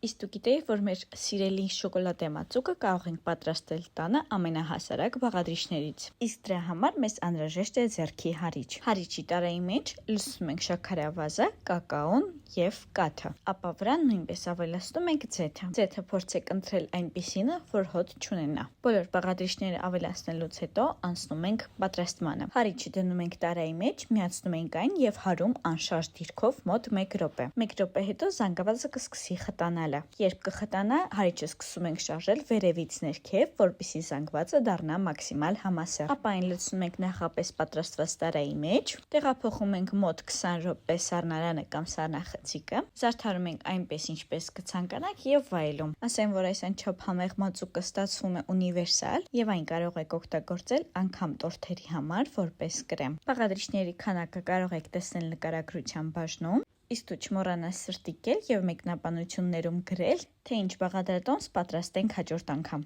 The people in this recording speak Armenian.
Իսկ դու գիտեի, որ մեր սիրելի շոկոլադե մածուկը կարող ենք պատրաստել տանը ամենահասարակ բաղադրիչներից։ Իսկ դրա համար մեզ անհրաժեշտ է ձեռքի հարիչ։ Հարիչի տարայի մեջ լցնում ենք շաքարավազը, կակաոն եւ կաթը։ Ապա վրան նույնպես ավելացնում ենք ձեթը։ Ձեթը փորձեք ընտրել այնպիսինը, որ հոտ չունենա։ Բոլոր բաղադրիչները ավելացնելուց հետո անցնում ենք պատրաստմանը։ Հարիչը դնում ենք տարայի մեջ, միացնում ենք այն եւ հարում անշարժ դիրքով մոտ 1 րոպե։ 1 րոպե հետո զանգվածը կսկսի խտանալը։ Երբ կխտանա, հարիչը սկսում ենք շարժել վերևից ներքև, որպեսզի զանգվածը դառնա մաքսիմալ համասեռ։ Ապա այն լցնում ենք նախապես պատրաստված տարայի մեջ, տեղափոխում ենք մոտ 20 րոպե սառնարանը կամ սառնախցիկը, զարդարում ենք այնպես ինչպես կցանկանաք եւ վայելում։ Ասեմ, որ այս անչափ համեղ մածուկը ստացվում է ունիվերսալ եւ այն կարող եք օգտագործել անգամ տորթերի համար որպես կրեմ։ Բաղադրիչների քանակը կարող եք տեսնել նկարագրության բաժնում։ Իսկ դու չմոռանաս սրտիկել եւ մեկնաբանություններում գրել, թե ինչ բաղադրատոմս պատրաստենք հաջորդ անգամ։